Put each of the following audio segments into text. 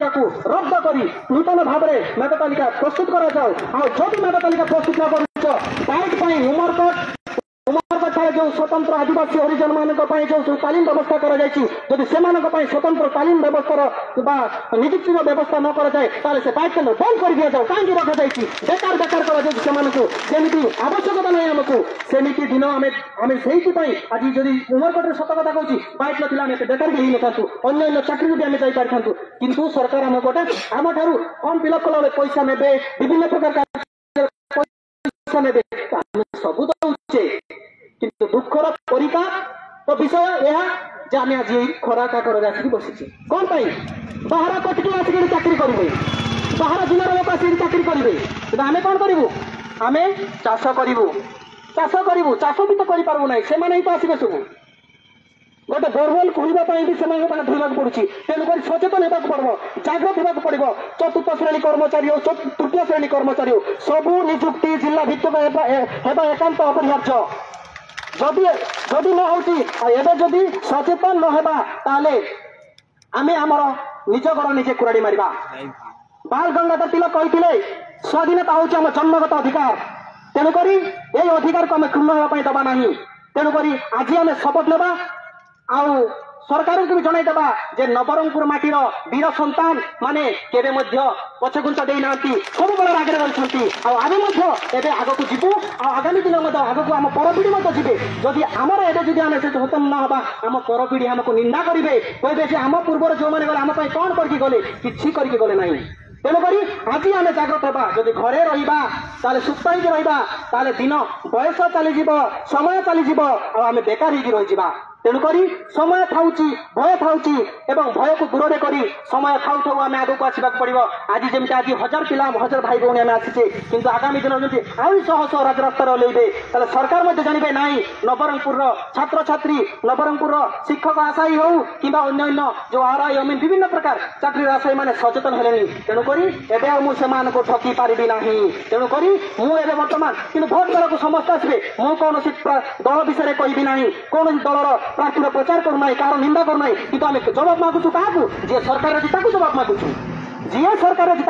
रद्द करी नूतन भाव में मेधा तालिका प्रस्तुत करा जाओ। जदि मेधा तालिका प्रस्तुत न कर उमरकोट जो स्वतंत्र आदिवासी हरिजन मान जो तालीम व्यवस्था करी स्वतंत्र तालीम व्यवस्था निजुक्ति व्यवस्था न कराए से बाइक केन्द्र बंद कर दि जाओ। कहीं रखा बेकार बेकार करमती आवश्यकता नहीं आमको सेमती दिन आम आज जदि उमरकोटे सत कथा कहूँ बाइक ना बेकार भी हो था अन्य चाकरी भी आम जापारी किंतु सरकार आम गोटे आम ठार फर्म फिलअप कला पैसा ने विभिन्न प्रकार पैसा ने सब दे किंतु दुखर परिका तो विषय यह आम आज खरा काकड़ आसिक बसी कौन बाहर कटिक आसिक चाकरी करेंगे बाहर जिलार लोक आसिक चाकरी करेंगे कि आम कौन करूँ आम चाष करूँ चाष भी तो करूँ ना से तो आसवे सब गोटे बोरवेल खोलवाई भी धरवा पड़ू तेणुक सचेतन होगा पड़ो जागृत होगा पड़ो चतुर्थ श्रेणी कर्मचारी हो तृतीय श्रेणी कर्मचारी हो सबू निजुक्ति जिला भित्तिक एकांत अपरिहार्य जदि न होती सचेतन न आमे आमर निज गड़ निजे कुराड़ी मारिबा। बाल गंगाधर तिलक कहते स्वाधीनता हूँ आम जन्मगत अधिकार तेणुक यही अधिकार को आम क्षुण्ण होगापी दबा ना तेणुक आज आम शपथ नेबा आउ सरकार को भी जनईदेवा जे नवरंगपुर माटीर वीर संतान माने केबे मध्य पछघुंचा देना सब बड़ आगे रही आगे आग को जीवु आगामी दिन आग को आम परपीढ़ी जीवे जदि आमर एवं जदि आम सचेतन न हवा आम परपीढ़ी आमको निंदा करेंगे कहे आम पूर्वर जो मैंने गले आम कौन करके गले कि करके गले ना तेणुक आज आम जागृत होगा जदि घरे रहा सुस्थ होगा दिन बयस चलीज समय चलीज आम बेकार रही तेणुक समय थाउची भय थाउची एवं भय को दूर करी समय थाउ थाउ आम आगे आसवाक पड़ो आज जमी आज हजार पिला हजार भाई भौणी आम आसीचे किंतु आगामी दिन जमी आई शह शह राजरास्तार ओल्लैबे सरकार जानवे ना नवरंगपुर छात्र छात्री नवरंगपुर शिक्षक आशायी हो कि अन्य जो आरआई अमीन विभिन्न प्रकार चाकरी आशायी मैंने सचेतन हेले तेणुक एवं को ठकी पारि ना तेणुक मुझे बर्तमान कि भोट दल को समस्त आसवे मु कौन दल विषय कहबी ना कौन दलर प्रार्थी प्रचार करना कार निंदा करना कि आम जवाब मागुचु क्या जी सरकार अच्छी जवाब मागुचु जी सरकार अच्छी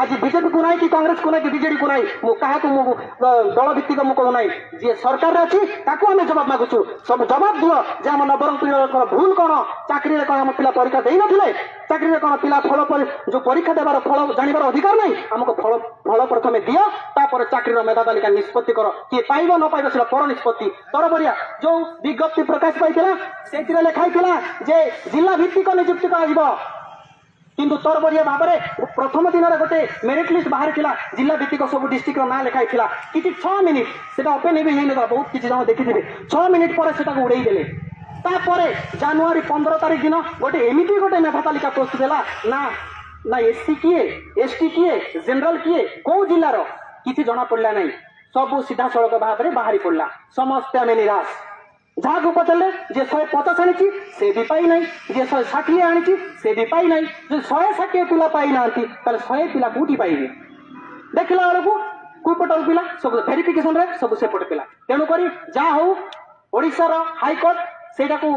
आज बीजेपी को ना कि कांग्रेस को ना कि बीजेडी को ना मुझे दल भित्तिक मुझे कहूना जी सरकार अच्छी आम जवाब मागुचु सब जवाब दियो जे आम नवरंगपुर भूल कौन चाकरी कौन आम पिला परीक्षा दे नथिले चाकरी कौन पिला फल जो परीक्षा देवार फल जानवर अधिकार नहीं आमको फल प्रथम दियो तापर चाकरी मेधा तालिका निष्पत्ति कर किए पाइब न पाइब से पर निष्पत्ति तरबरिया जो विज्ञप्ति प्रकाश पाई से लिखाई जे जिला भित्तिक नियुक्ति कर किंतु तरबरिया भाव में प्रथम दिन में गोटे मेरिट लिस्ट बाहर जिला भित्तिक सब डिस्ट्रिक्ट ना लिखाई कि 6 मिनिट से ओपेन भी होना बहुत किसी जन देखिए 6 मिनिट पर से उड़े देले जानुआरी 15 तारीख दिन गोटे एमती गोटे मेधा तालिका प्रस्तुत है ना ना एससी किए एसटी किए जनरल किए कौ जिलार किसी जना पड़ा ना सब सीधा सड़क भाव में बाहरी पड़ा समस्ते आम निराश जहाँ को पचारे जे 150 आनी से भी पाई ना जे 160 आनी से भी पाई ना जो 160 पिला पाई ना 100 पिला कौटी पाइबे देखला बेलू कुपटल पिला सब भेरिफिकेशन रे सब सेपट पिला तेणुक जहाँ हो ओडिशार हाईकोर्ट सेटा को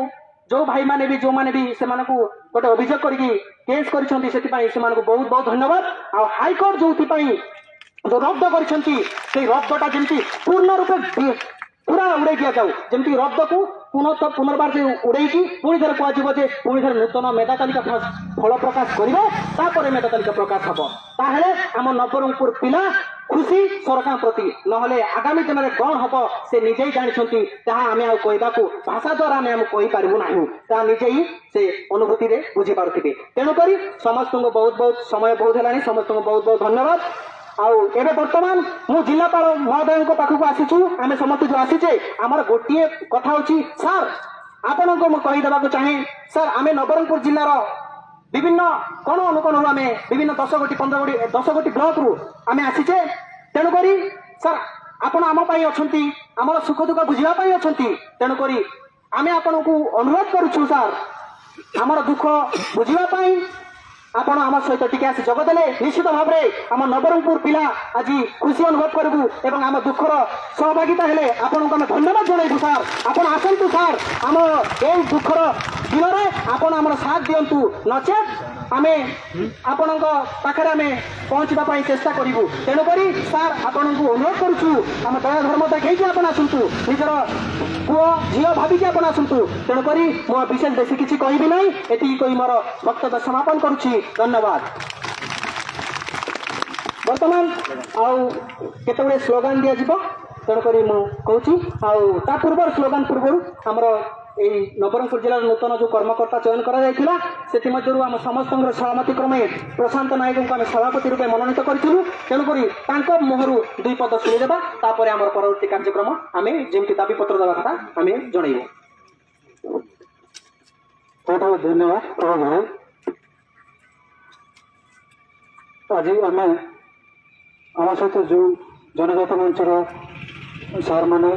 जो भाई माने भी जो माने भी से गोटे अभियोग करके केस कर बहुत बहुत धन्यवाद आ हाईकोर्ट जो जो रद्द कर रद्दटा जमी पूर्ण रूपे पूरा उड़े दि जाऊ जमी रद्द को पुनर्बार से उड़े पुणी थे कहुजे पुणी थे नूतन मेधा तालिका फल प्रकाश करेंगे मेधा तालिका प्रकाश हम ताहले आम नवरंगपुर पिला खुशी सरकार प्रति नहले आगामी दिन में कौन हम से निजे जानते जहाँ आम कहवा भाषा द्वारा आम कहीपरू ना निजे ही से अनुभूति में बुझीपे तेणुक समस्त बहुत बहुत समय बहुत है समस्त बहुत बहुत धन्यवाद आबे बर्तमान मु जिलापाल महोदय पाखक आसीचु आम समस्त जो आसीचे आमर गोटे कथा होची सर आपण को कहीदेवा चाहे सर आम नवरंगपुर जिलार विभिन्न कण अनुकण आम विभिन्न 10 गोटी 15 गोटी 10 गोटी ब्लॉक रु आम आसीचे तेणुक सर आपण आम अच्छा आमर सुख दुख बुझापी अच्छा तेणुक आम आपण को अनुरोध करुचु सर आमर दुख बुझापी आपण आम सहित टिके आसी जगदेले निश्चित भाव में आम नवरंगपुर पिला आज खुशी अनुभव करूँ एवं आम दुखर सहभागिता हेले आपण को धन्यवाद जनइबू सर आपण आसतु सर आम ए दुखर दिन में आपण आम साथ दिंतु नचेत आम आपण पाखे आम पहुँचा चेष्टा करूँ तेणुक सार आपण को अनुरोध करुचु आम दया धर्म देखी आप आसतु निजर पुओ झील भाविकी आप आसतु तेणुक मु विशेष बेसी किसी कहबी ना एति कही मोर वक्तव्य समापन करुच्ची धन्यवाद। बर्तमान आउ केतगुड़े स्लोगान दि जाव तेणुक मुझे पूर्व स्लोगान पूर्व आमर यही नवरंगपुर जिलार नूतन जो कर्मकर्ता चयन कर आम समस्त सहमति क्रमे प्रशांत नायक को आम सभापति रूपे मनोनीत करूँ तेणुक मुहर दुई पद शुणीदेवा तापर आम परवर्ती कार्यक्रम आम जमी दाबी पत्र देवा कथा आम जनइबू। बहुत बहुत धन्यवाद। आज आम सहित जो जनजात मंचर सार मैंने